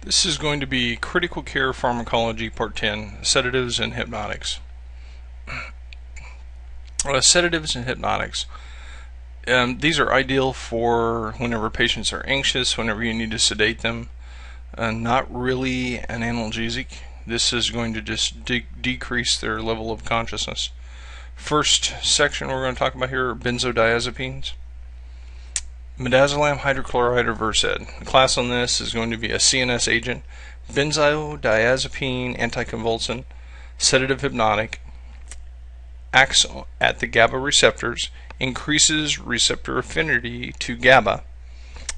This is going to be Critical Care Pharmacology Part 10, Sedatives and Hypnotics. Sedatives and hypnotics. These are ideal for whenever patients are anxious, whenever you need to sedate them. Not really an analgesic. This is going to just decrease their level of consciousness. First section we're going to talk about here are benzodiazepines. Midazolam Hydrochloride or Versed. The class on this is going to be a CNS agent, benzodiazepine anticonvulsant, sedative hypnotic, acts at the GABA receptors, increases receptor affinity to GABA,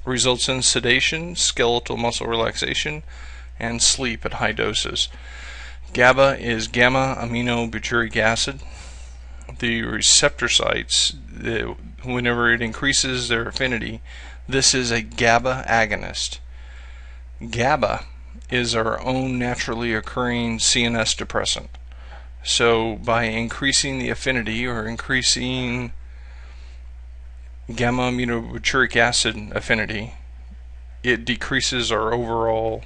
results in sedation, skeletal muscle relaxation, and sleep at high doses. GABA is gamma aminobutyric acid. The receptor sites, whenever it increases their affinity, this is a GABA agonist. GABA is our own naturally occurring CNS depressant. So by increasing the affinity or increasing gamma aminobutyric acid affinity, it decreases our overall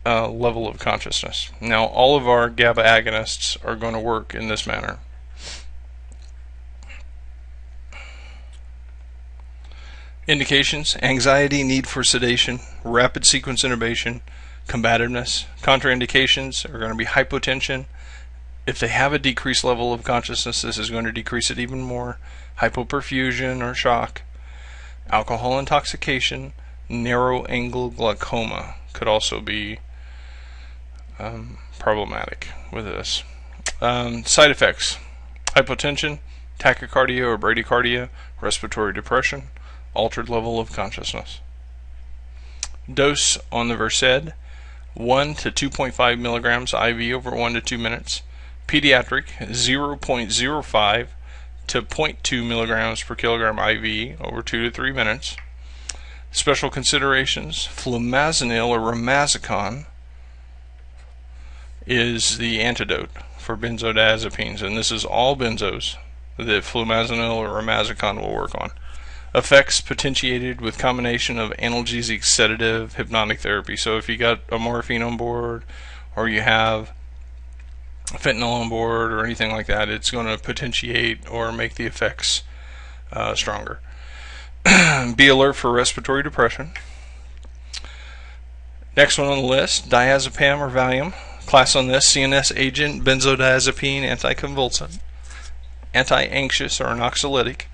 level of consciousness. Now, all of our GABA agonists are going to work in this manner. Indications: anxiety, need for sedation, rapid sequence intubation, combativeness. Contraindications are going to be hypotension. If they have a decreased level of consciousness, this is going to decrease it even more. Hypoperfusion or shock. Alcohol intoxication. Narrow angle glaucoma could also be problematic with this. Side effects: hypotension, tachycardia or bradycardia, respiratory depression, altered level of consciousness. Dose on the Versed: 1 to 2.5 milligrams IV over 1 to 2 minutes. Pediatric: 0.05 to 0.2 milligrams per kilogram IV over 2 to 3 minutes. Special considerations: Flumazenil or Romazicon is the antidote for benzodiazepines, and this is all benzos that Flumazenil or Romazicon will work on. Effects potentiated with combination of analgesic, sedative, hypnotic therapy. So if you got a morphine on board, or you have fentanyl on board, or anything like that, it's going to potentiate or make the effects stronger. Be alert for respiratory depression. Next one on the list: Diazepam or Valium. Class on this: CNS agent, benzodiazepine anticonvulsant, anti-anxious or anxiolytic.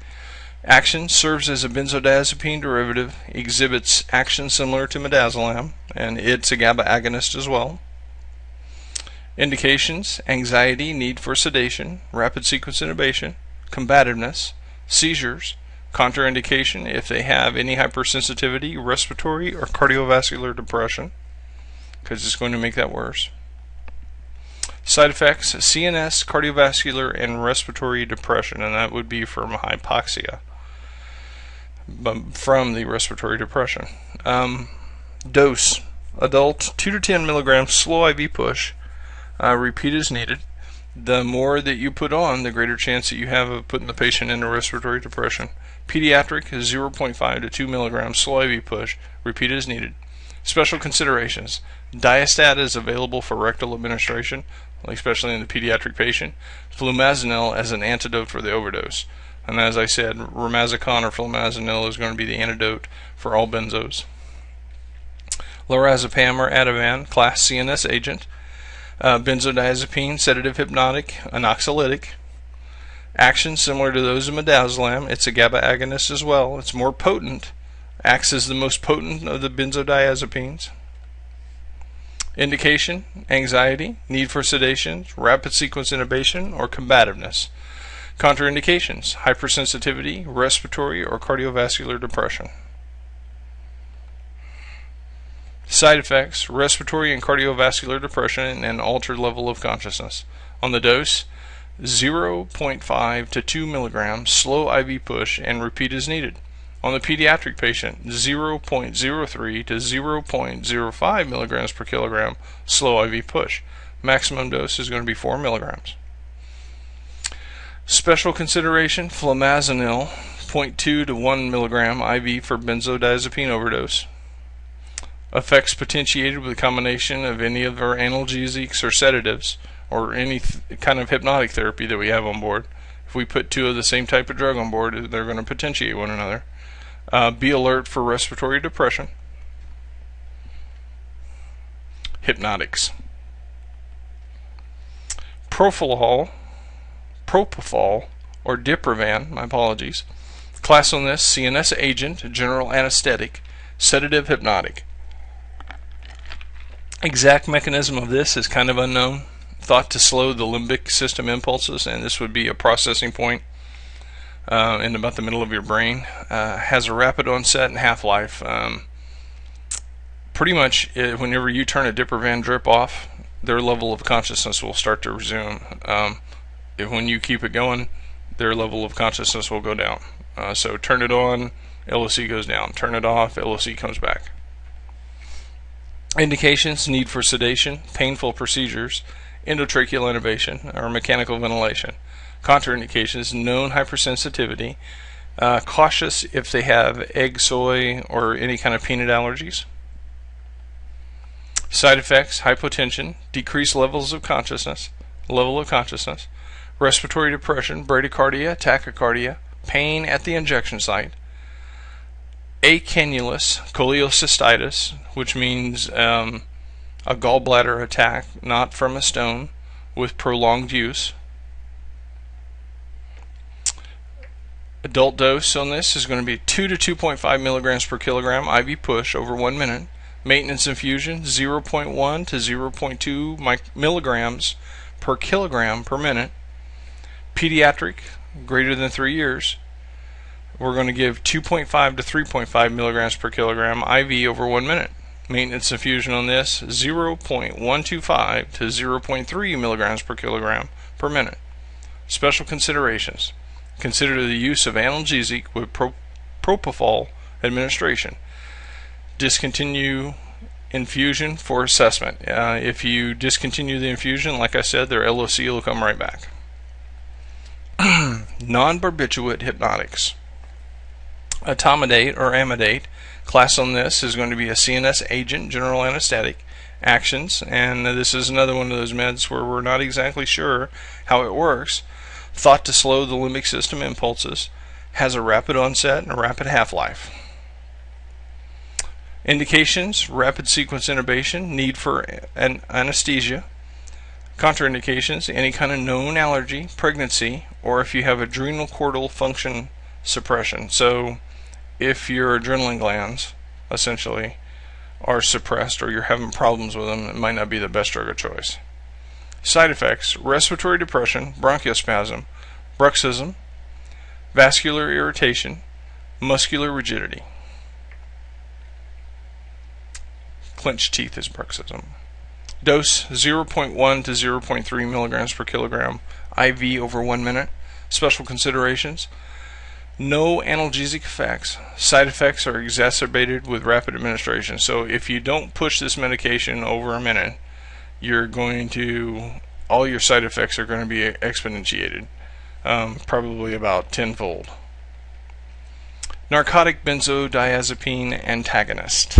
Action: serves as a benzodiazepine derivative, exhibits action similar to midazolam, and it's a GABA agonist as well. Indications: anxiety, need for sedation, rapid sequence intubation, combativeness, seizures. Contraindication: if they have any hypersensitivity, respiratory or cardiovascular depression, because it's going to make that worse. Side effects: CNS, cardiovascular, and respiratory depression, and that would be from hypoxia, from the respiratory depression. Dose: adult 2 to 10 milligrams, slow IV push, repeat as needed. The more that you put on, the greater chance that you have of putting the patient into respiratory depression. Pediatric is 0.5 to 2 milligrams, slow IV push, repeat as needed. Special considerations: Diastat is available for rectal administration, especially in the pediatric patient. Flumazenil as an antidote for the overdose. And as I said, Romazicon or Flumazenil is going to be the antidote for all benzos. Lorazepam or Ativan, class CNS agent. Benzodiazepine, sedative hypnotic, anxiolytic. Action similar to those of midazolam. It's a GABA agonist as well. It's more potent. Acts as the most potent of the benzodiazepines. Indication: anxiety, need for sedation, rapid sequence intubation, or combativeness. Contraindications: hypersensitivity, respiratory or cardiovascular depression. Side effects: respiratory and cardiovascular depression and altered level of consciousness. On the dose: 0.5 to 2 milligrams, slow IV push, and repeat as needed. On the pediatric patient: 0.03 to 0.05 milligrams per kilogram, slow IV push. Maximum dose is going to be 4 milligrams. Special consideration: Flumazenil, 0.2 to 1 milligram IV for benzodiazepine overdose. Effects potentiated with a combination of any of our analgesics or sedatives or any kind of hypnotic therapy that we have on board. If we put two of the same type of drug on board, they're going to potentiate one another. Be alert for respiratory depression. Hypnotics. Propofol or Diprivan, my apologies. Class on this: CNS agent, general anesthetic, sedative, hypnotic. Exact mechanism of this is kind of unknown. Thought to slow the limbic system impulses, and this would be a processing point in about the middle of your brain. Has a rapid onset and half-life. Pretty much whenever you turn a Diprivan drip off, their level of consciousness will start to resume. When you keep it going, their level of consciousness will go down. So turn it on, LOC goes down. Turn it off, LOC comes back. Indications: need for sedation, painful procedures, endotracheal intubation, or mechanical ventilation. Contraindications: known hypersensitivity, cautious if they have egg, soy, or any kind of peanut allergies. Side effects: hypotension, decreased levels of consciousness, respiratory depression, bradycardia, tachycardia, pain at the injection site, acannulous cholecystitis, which means a gallbladder attack, not from a stone, with prolonged use. Adult dose on this is going to be 2 to 2.5 milligrams per kilogram IV push over 1 minute. Maintenance infusion 0.1 to 0.2 milligrams per kilogram per minute. Pediatric, greater than 3 years, we're going to give 2.5 to 3.5 milligrams per kilogram IV over 1 minute. Maintenance infusion on this 0.125 to 0.3 milligrams per kilogram per minute. Special considerations: consider the use of analgesic with Propofol administration. Discontinue infusion for assessment. If you discontinue the infusion, like I said, their LOC will come right back. Non-barbiturate hypnotics. Etomidate or Amidate. Class on this is going to be a CNS agent, general anesthetic. Actions, and this is another one of those meds where we're not exactly sure how it works. Thought to slow the limbic system impulses. Has a rapid onset and a rapid half-life. Indications: rapid sequence intubation, need for an anesthesia. Contraindications: any kind of known allergy, pregnancy, or if you have adrenal cortical function suppression. So if your adrenaline glands essentially are suppressed or you're having problems with them, it might not be the best drug of choice. Side effects: respiratory depression, bronchospasm, bruxism, vascular irritation, muscular rigidity. Clenched teeth is bruxism. Dose 0.1 to 0.3 milligrams per kilogram IV over 1 minute. Special considerations: no analgesic effects. Side effects are exacerbated with rapid administration. So if you don't push this medication over a minute, you're going to, all your side effects are going to be exponentiated, probably about tenfold. Narcotic benzodiazepine antagonist.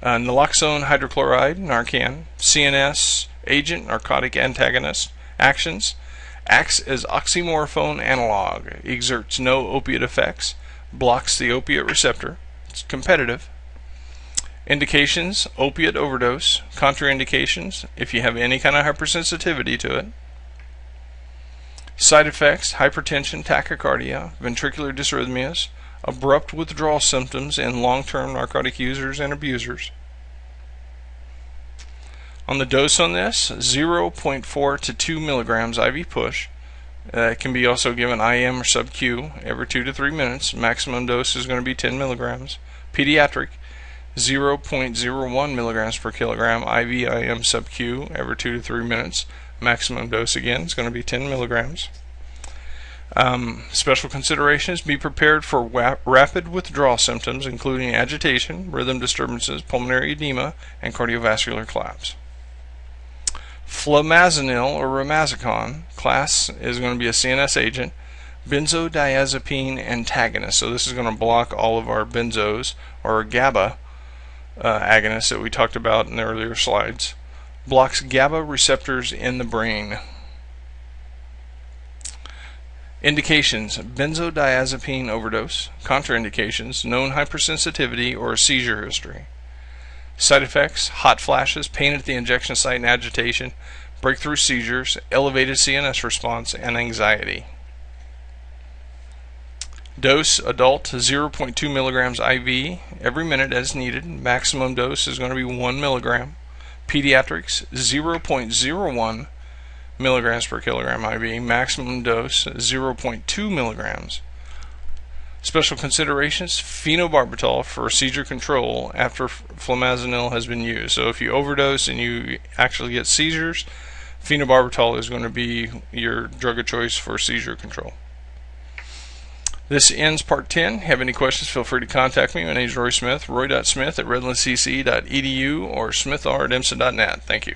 Naloxone hydrochloride, Narcan, CNS agent, narcotic antagonist. Actions: acts as oxymorphone analog, exerts no opiate effects, blocks the opiate receptor. It's competitive. Indications: opiate overdose. Contraindications: if you have any kind of hypersensitivity to it. Side effects: hypertension, tachycardia, ventricular dysrhythmias, abrupt withdrawal symptoms in long-term narcotic users and abusers. On the dose on this, 0.4 to 2 milligrams IV push. It can be also given IM or sub-Q every 2 to 3 minutes. Maximum dose is going to be 10 milligrams. Pediatric, 0.01 milligrams per kilogram IV IM sub-Q every 2 to 3 minutes. Maximum dose again is going to be 10 milligrams. Special considerations: be prepared for rapid withdrawal symptoms including agitation, rhythm disturbances, pulmonary edema, and cardiovascular collapse. Flumazenil or Romazicon. Class is going to be a CNS agent, benzodiazepine antagonist. So this is going to block all of our benzos or GABA agonist that we talked about in the earlier slides, blocks GABA receptors in the brain. Indications: benzodiazepine overdose. Contraindications: known hypersensitivity or a seizure history. Side effects: hot flashes, pain at the injection site and agitation, breakthrough seizures, elevated CNS response, and anxiety. Dose: adult 0.2 milligrams IV every minute as needed. Maximum dose is going to be 1 milligram. Pediatrics: 0.01 milligrams per kilogram IV. Maximum dose 0.2 milligrams. Special considerations: phenobarbital for seizure control after Flumazenil has been used. So if you overdose and you actually get seizures, phenobarbital is going to be your drug of choice for seizure control. This ends part 10. Have any questions, feel free to contact me. My name is Roy Smith, roy.smith@redlandscc.edu or smithr@emsa.net. Thank you.